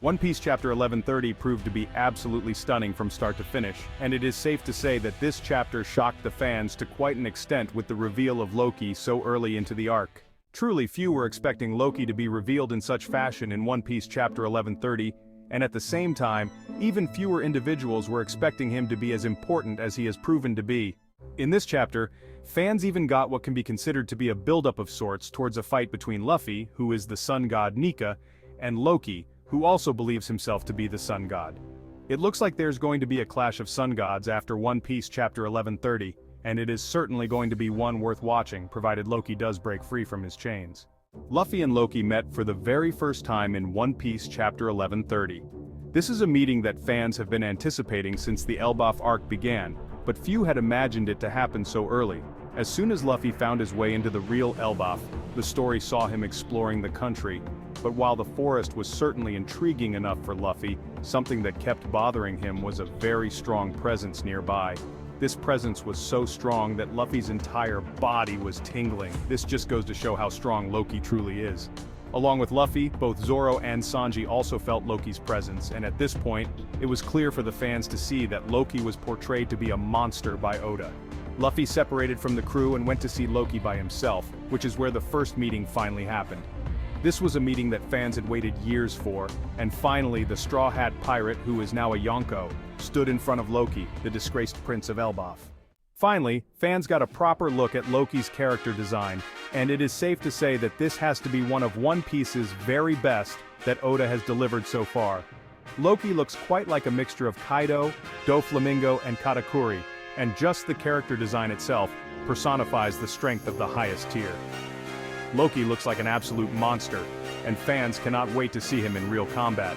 One Piece Chapter 1130 proved to be absolutely stunning from start to finish, and it is safe to say that this chapter shocked the fans to quite an extent with the reveal of Loki so early into the arc. Truly few were expecting Loki to be revealed in such fashion in One Piece Chapter 1130, and at the same time, even fewer individuals were expecting him to be as important as he has proven to be. In this chapter, fans even got what can be considered to be a buildup of sorts towards a fight between Luffy, who is the sun god Nika, and Loki, who also believes himself to be the sun god. It looks like there's going to be a clash of sun gods after One Piece Chapter 1130, and it is certainly going to be one worth watching, provided Loki does break free from his chains. Luffy and Loki met for the very first time in One Piece Chapter 1130. This is a meeting that fans have been anticipating since the Elbaf arc began, but few had imagined it to happen so early. As soon as Luffy found his way into the real Elbaf, the story saw him exploring the country. But while the forest was certainly intriguing enough for Luffy, something that kept bothering him was a very strong presence nearby. This presence was so strong that Luffy's entire body was tingling. This just goes to show how strong Loki truly is. Along with Luffy, both Zoro and Sanji also felt Loki's presence, and at this point, it was clear for the fans to see that Loki was portrayed to be a monster by Oda. Luffy separated from the crew and went to see Loki by himself, which is where the first meeting finally happened. This was a meeting that fans had waited years for, and finally the Straw Hat Pirate, who is now a Yonko, stood in front of Loki, the disgraced prince of Elbaf. Finally, fans got a proper look at Loki's character design, and it is safe to say that this has to be one of One Piece's very best that Oda has delivered so far. Loki looks quite like a mixture of Kaido, Doflamingo, and Katakuri, and just the character design itself personifies the strength of the highest tier. Loki looks like an absolute monster, and fans cannot wait to see him in real combat.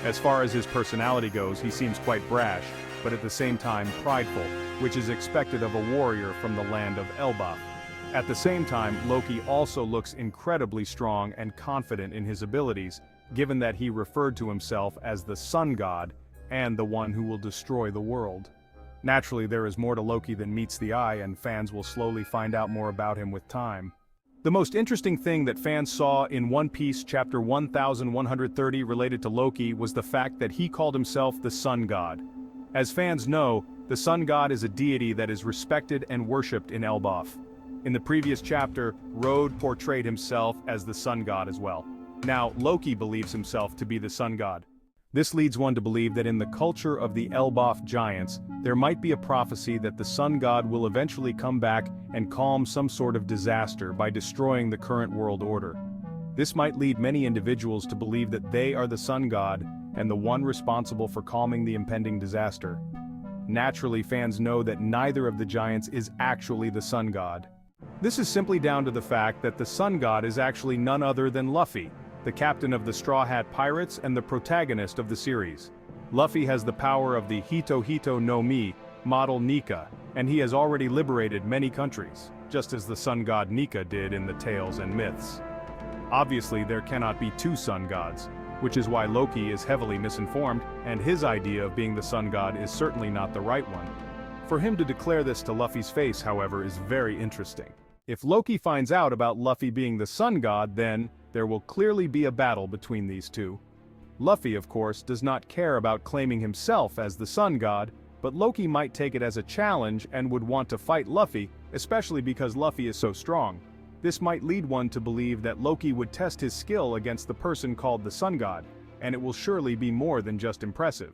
As far as his personality goes, he seems quite brash, but at the same time prideful, which is expected of a warrior from the land of Elbaf. At the same time, Loki also looks incredibly strong and confident in his abilities, given that he referred to himself as the sun god, and the one who will destroy the world. Naturally, there is more to Loki than meets the eye, and fans will slowly find out more about him with time. The most interesting thing that fans saw in One Piece Chapter 1130 related to Loki was the fact that he called himself the Sun God. As fans know, the Sun God is a deity that is respected and worshipped in Elbaf. In the previous chapter, Road portrayed himself as the Sun God as well. Now, Loki believes himself to be the Sun God. This leads one to believe that in the culture of the Elbaf giants, there might be a prophecy that the Sun God will eventually come back and calm some sort of disaster by destroying the current world order. This might lead many individuals to believe that they are the Sun God and the one responsible for calming the impending disaster. Naturally, fans know that neither of the giants is actually the Sun God. This is simply down to the fact that the Sun God is actually none other than Luffy, the captain of the Straw Hat Pirates and the protagonist of the series. Luffy has the power of the Hito Hito no Mi, model Nika, and he has already liberated many countries, just as the sun god Nika did in the tales and myths. Obviously, there cannot be two sun gods, which is why Loki is heavily misinformed, and his idea of being the sun god is certainly not the right one. For him to declare this to Luffy's face, however, is very interesting. If Loki finds out about Luffy being the sun god, then there will clearly be a battle between these two. Luffy, of course, does not care about claiming himself as the sun god, but Loki might take it as a challenge and would want to fight Luffy, especially because Luffy is so strong. This might lead one to believe that Loki would test his skill against the person called the sun god, and it will surely be more than just impressive.